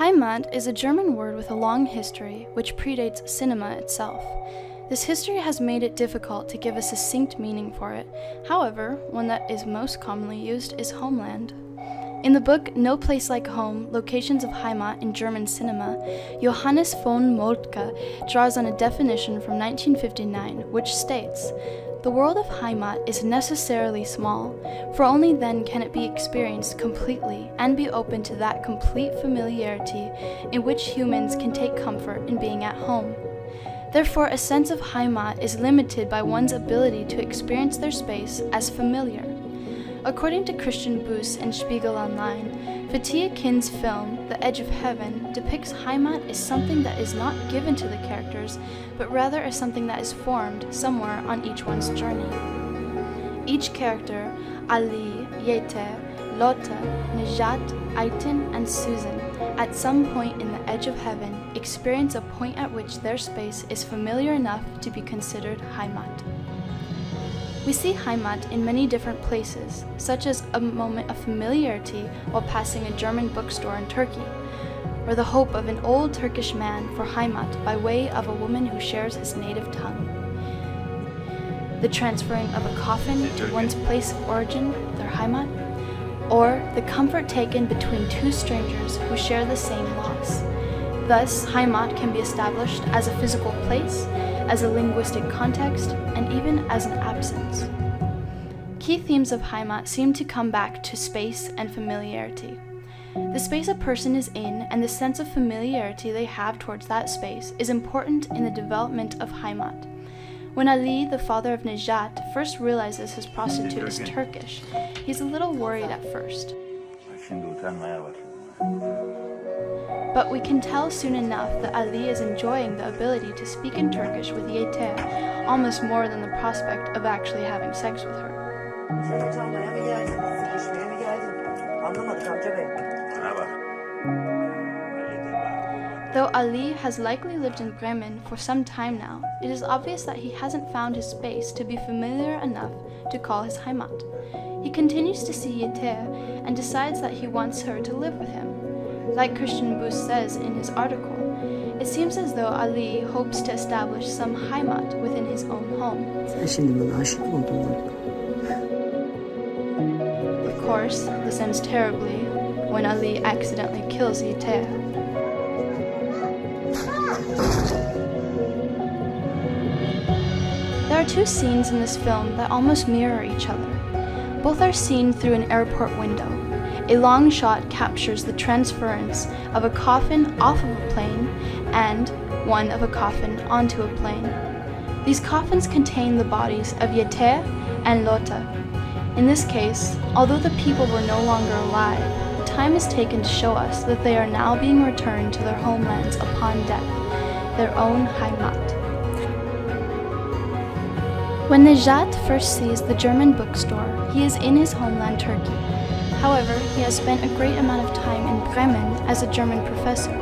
Heimat is a German word with a long history which predates cinema itself. This history has made it difficult to give a succinct meaning for it. However, one that is most commonly used is homeland. In the book No Place Like Home, Locations of Heimat in German Cinema, Johannes von Moltke draws on a definition from 1959, which states, "The world of Heimat is necessarily small, for only then can it be experienced completely and be open to that complete familiarity in which humans can take comfort in being at home. Therefore, a sense of Heimat is limited by one's ability to experience their space as familiar." According to Christian Buß in Spiegel Online, Fatih Akın's film, The Edge of Heaven, depicts Heimat as something that is not given to the characters, but rather as something that is formed somewhere on each one's journey. Each character, Ali, Yeter, Lotte, Nejat, Ayten, and Susan, at some point in the Edge of Heaven, experience a point at which their space is familiar enough to be considered Heimat. We see Heimat in many different places, such as a moment of familiarity while passing a German bookstore in Turkey, or the hope of an old Turkish man for Heimat by way of a woman who shares his native tongue. The transferring of a coffin to one's place of origin, their Heimat, or the comfort taken between two strangers who share the same loss. Thus, Heimat can be established as a physical place, as a linguistic context, and even as an absence. Key themes of Heimat seem to come back to space and familiarity. The space a person is in and the sense of familiarity they have towards that space is important in the development of Heimat. When Ali, the father of Nejat, first realizes his prostitute is Turkish, he's a little worried at first. But we can tell soon enough that Ali is enjoying the ability to speak in Turkish with Yeter, almost more than the prospect of actually having sex with her. Though Ali has likely lived in Bremen for some time now, it is obvious that he hasn't found his space to be familiar enough to call his Heimat. He continues to see Yeter and decides that he wants her to live with him. Like Christian Buß says in his article, it seems as though Ali hopes to establish some Heimat within his own home. Of course, this ends terribly when Ali accidentally kills Yeter. There are two scenes in this film that almost mirror each other. Both are seen through an airport window. A long shot captures the transference of a coffin off of a plane and one of a coffin onto a plane. These coffins contain the bodies of Yeter and Lotte. In this case, although the people were no longer alive, the time is taken to show us that they are now being returned to their homelands upon death, their own Heimat. When Nejat first sees the German bookstore, he is in his homeland Turkey. However, he has spent a great amount of time in Bremen as a German professor.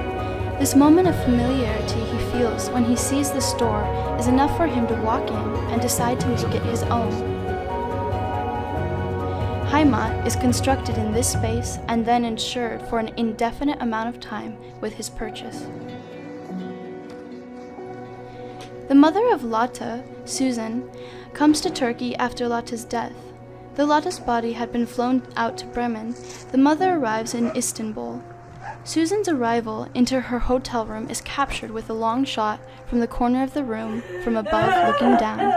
This moment of familiarity he feels when he sees the store is enough for him to walk in and decide to make it his own. Heimat is constructed in this space and then insured for an indefinite amount of time with his purchase. The mother of Lotte, Susan, comes to Turkey after Lotte's death. Though Lotte's body had been flown out to Bremen, the mother arrives in Istanbul. Susan's arrival into her hotel room is captured with a long shot from the corner of the room, from above looking down.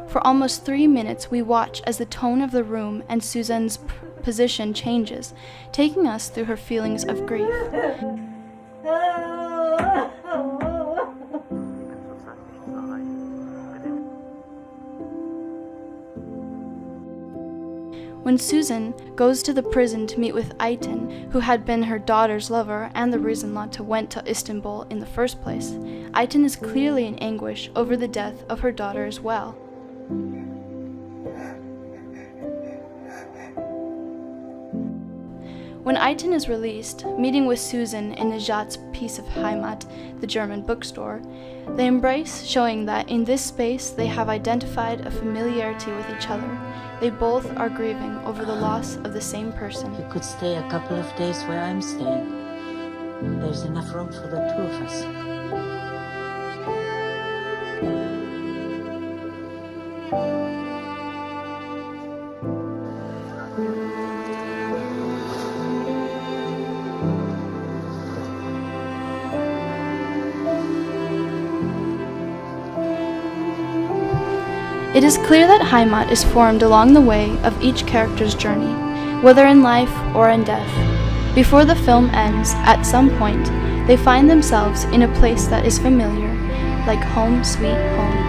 For almost 3 minutes we watch as the tone of the room and Susan's position changes, taking us through her feelings of grief. When Susan goes to the prison to meet with Ayten, who had been her daughter's lover and the reason Lotte went to Istanbul in the first place, Ayten is clearly in anguish over the death of her daughter as well. When Ayten is released, meeting with Susan in Nejat's piece of Heimat, the German bookstore, they embrace, showing that in this space they have identified a familiarity with each other. They both are grieving over the loss of the same person. You could stay a couple of days where I'm staying. There's enough room for the two of us. It is clear that Heimat is formed along the way of each character's journey, whether in life or in death. Before the film ends, at some point, they find themselves in a place that is familiar, like home sweet home.